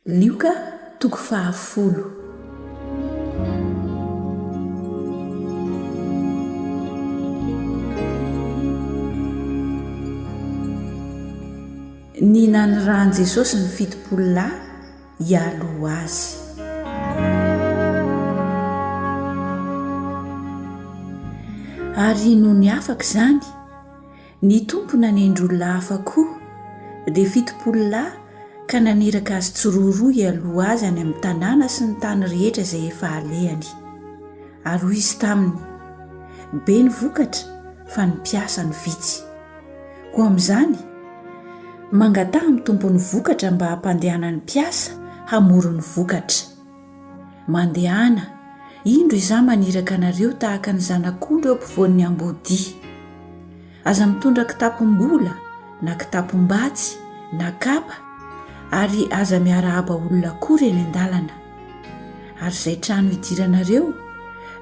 Lioka toko 10. Ny nanirahany Jesosy ny fito-polo lahy hialoha azy. Ary noho ny afaka izany, ny Tompo nanendry olona hafa koa dia fito-polo lahy ka naniraka azy tsiroaroa hialoha azy any amin'ny tanàna sy ny tany rehetra izay efa halehany. Ary hoy izy taminy, be ny vokatra fa ny mpiasa ny vitsy. Koa amin'izany, mangataha amin'ny Tompon'ny vokatra mba hampandehana ny mpiasa hamoro ny vokatra. Mandehana, indro izaho maniraka anareo tahaka ny zanak'ondry eo ampovoan'ny amin'ny. Aza mitondra kitapom-bola na kitapom-batsy na kapa, ary aza miarahaba olona kory eny an-dalana. Ary izay trano hidiranareo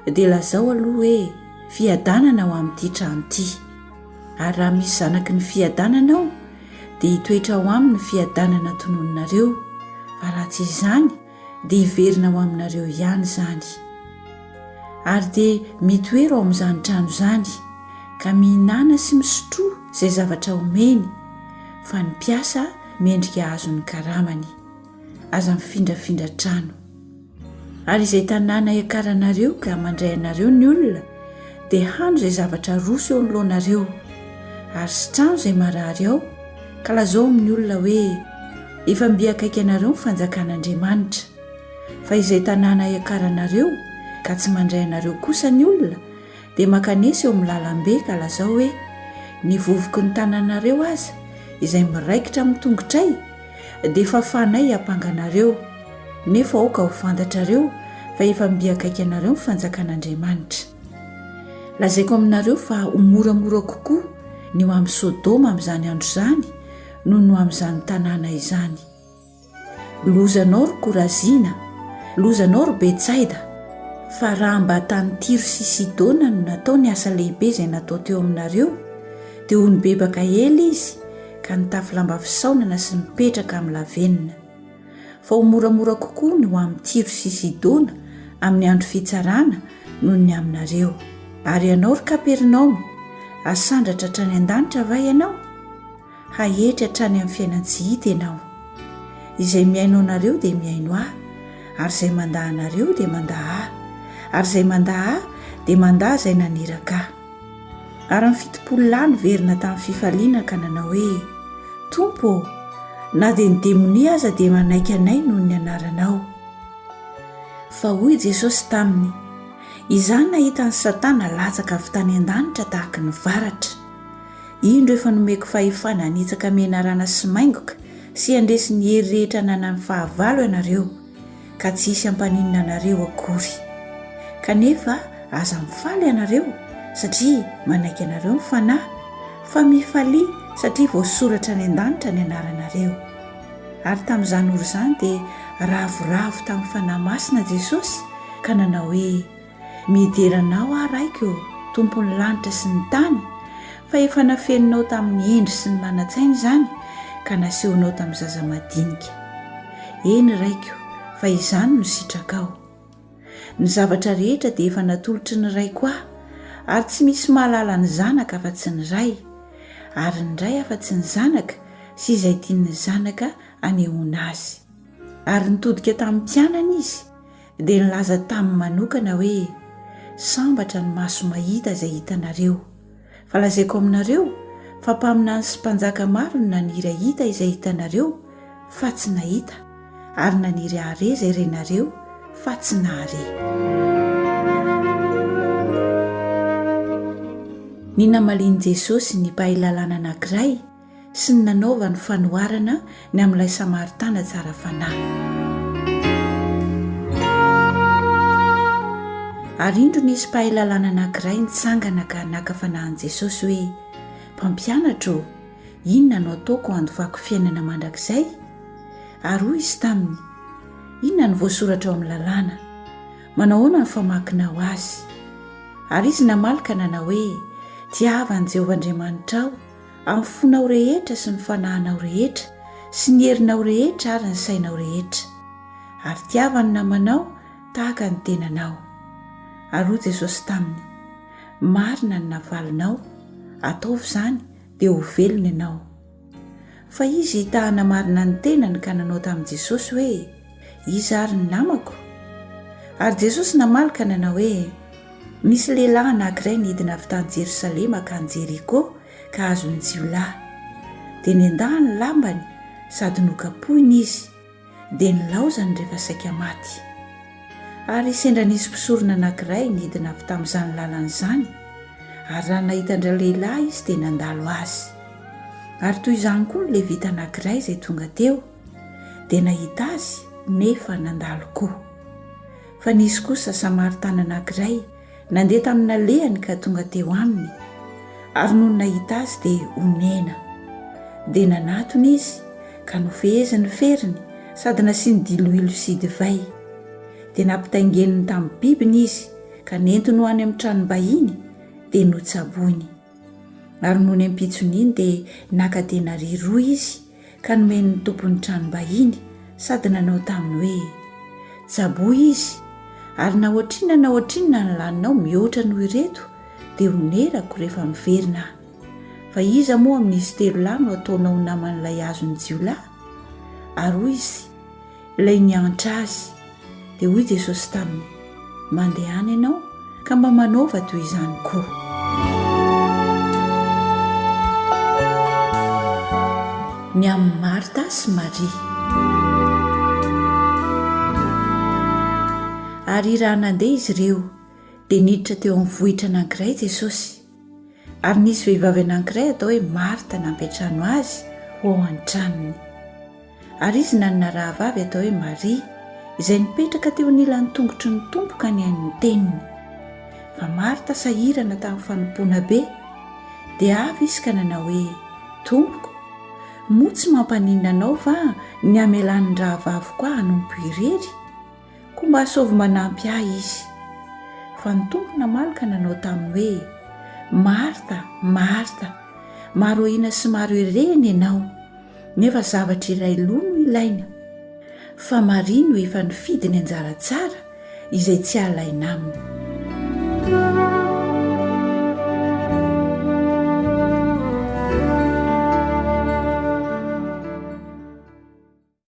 dia lazao aloha hoe fiadanana ao amin'ity trano ity. Ary raha misy zanaky ny fiadanana ao dia hitoetra ao aminy fiadanana tononinareo, fa raha tsy izany dia hiverina ao aminareo ihany izany. Ary dia mitoera ao amin'izany trano izany, ka mihinana sy misotroa izay zavatra omeny, fa ny mpiasa mendrika azo ny karamany, aza mifindrafindra trano. Ary izay tanàna iakaranareo ka mandray anareo ny olona dia hano izay zavatra roso eo anoloanareo, ary sy trano izay marary ao, ka lazao amin'ny olona hoe efa mbiakaiky anareo ny fanjakan'Andriamanitra. Fa izay tanàna iakaranareo ka tsy mandray anareo kosa ny olona dia makanesa eo amin'ny lalambe, ka lazao hoe nivovoky ny tanànareo aza izay miraikitra amin'ny tongotray dia fafanay hampanganareo, nefa aoka ho fantatrareo fa efa mbiakaiky anareo ny fanjakan'Andriamanitra. Lazaiko aminareo fa ho moramora kokoa ny ho amin'ny Sodoma amin'izany andro izany noho ny amin'izany tanàna izany. Lozanao ry Korazina, lozanao ry Betsaida, fa raha mba tany Tiro sy Sidona no natao ny asa lehibe izay natao teo aminareo dia ho nibebaka ela izy ka nitafy lamba fisaonana sy mipetraka amin'ny lavenina. Fa ho moramora kokoa ny ho amin'ny Tiro sy Sidona amin'ny andro fitsarana noho ny aminareo. Ary ianao ry Kapernao, asandratra hatrany an-danitra va ianao? Hahetra hatrany amin'ny fiainan-tsy hita ianao. Izay miaino anareo dia miaino ahy, ary izay mandaha anareo dia mandaha ahy, ary izay mandaha ahy dia mandaha izay naniraka ahy. Ary amin'ny fito-polo lahy niverina tamin'ny fifaliana ka nanao hoe, Tompo, na dia ny demoni aza dia manaiky anay noho ny anaranao. Fa hoy Jesosy taminy, izany nahita ny Satana latsaka avy tany an-danitra tahaka ny varatra. Indro efa nomeko fahefana hanitsaka menarana sy maingoka sy handresy ny hery rehetra nanany fahavalo ianareo, ka tsy hisy hampaninina anareo akory. Kanefa aza mifaly ianareo satria manaiky anareo ny fanahy, fa mifalia satria voasoratra any an-danitra ny anaranareo. Ary tamin'izany ora izany dia ravoravo tamin'ny fanahy masina Jesosy ka nanao hoe, mideranao aho raiko, Tompon'ny lanitra sy ny tany, fa efa nafeninao tamin'ny endry sy ny manan-tsaina izany ka nasehonao tamin'ny zaza madinika. Eny raiko, fa izany no sitrakao. Ny zavatra rehetra dia efa natolotry ny raiko ahy, ary tsy misy mahalala ny zanaka afa-tsy ny ray, ary ny ray afa-tsy ny zanaka sy izay tian'ny zanaka anehoana azy. Ary nitodika tamin'ny mpianana izy dia nilaza tamin'ny manokana hoe, sambatra ny maso mahita izay hitanareo. Fa lazaiko aminareo fa mpaminany sy mpanjaka maro ny naniry hita izay hitanareo fa tsy nahita, ary naniry hare izay renareo fa tsy nahare. Ny namaliany Jesosy ny mpahay lalàna anankiray sy ny nanaova ny fanoharana ny amin'ilay Samaritana tsara fanahy. Ary indro nisy mpahay lalàna anankiray nitsangana ka naka fanahin Jesosy hoe, mpampianatra ô, inona no ataoko handovako fiainana mandrakizay? Ary hoy izy taminy, inona no voasoratra ao amin'ny lalàna? Manahoana ny famakinao azy? Ary izy namalika nanao hoe, tiavan'i Jehovah Andriamanitra aho amin'ny fonao rehetra sy ny fanahinao rehetra sy ny herinao rehetra ary ny sainao rehetra. ary tiavany namanao tahaka ny tenanao. Ary hoy Jesosy taminy: marina ny navalinao, ataovy izany dia ho velona ianao. Fa izy tahana marina ny tenany ka nanao tamin'i Jesosy hoe: iza ary ny namako? Ary Jesosy namalika nanao hoe: misy lehilahy anankiray nidina avy tany Jerosalema ka ny Jeriko ka azo ny jiolahy. Dia nendaha ny lambany sady nokapohiny izy, dia nilaozany rehefa saika maty. Ary sendra nisy mpisorona anankiray nidina avy tamin'izany lalana izany, ary raha nahita an'ilay lehilahy izy dia nandalo azy. Ary toy izany koa ny levita anankiray izay tonga teo, dia nahita azy nefa nandalo koa. Fa nisy kosa Samaritana anankiray nandeha tamina lehany ka tonga teo aminy, ary noho nahita azy dia onena. Dia nanatony izy ka nofeheziny feriny sady nasiany diloilo sy divay. Dia nampitaingeniny tamin'ny bibiny izy ka nentiny ho any amin'ny tranom-bahiny dia notsaboiny. Ary noho ny ampitson'iny dia naka-dena roa izy ka nomeny ny tompon'ny tranom-bahiny sady nanao taminy hoe: tsaboy izy, ary na ohatrinona ny laninao mihoatra noho ireto dia honerako rehefa miverina aho. Fa iza moa amin'izy telo lahy no ataonao naman'ilay azony jiolahy? Ary hoy izy ilay niantra azy. Dia hoy Jesosy taminy: mandeha any ianao ka mba manaova toy izany koa. Ny amin'ny Marta sy Maria. Ary raha nandeha izy ireo dia niditra teo amin'ny vohitra anankiray Jesosy. Ary nisy vehivavy anankiray atao hoe Marta nampiatrano azy ho ao an-tranony. Ary izy nanana rahavavy atao hoe Maria izay nipetraka teo anilan'ny tongotry ny Tompo ka nihaino ny teniny. Fa Marta sahirana tamin'ny fanompoana be, dia avy izy ka nanao hoe: Tompoko, moa tsy mampaninona anao va ny amelan'ny rahavaviko ahy hanompo irery? Koa mba asaovy manampy ahy izy. Fa ny Tompo namalika nanao taminy hoe: Marta, Marta, maro hoina sy maro ireny ianao, nefa zavatra iray loha no ilaina. Fa Maria no efa nifidy ny anjara tsara izay tsy alaina aminy.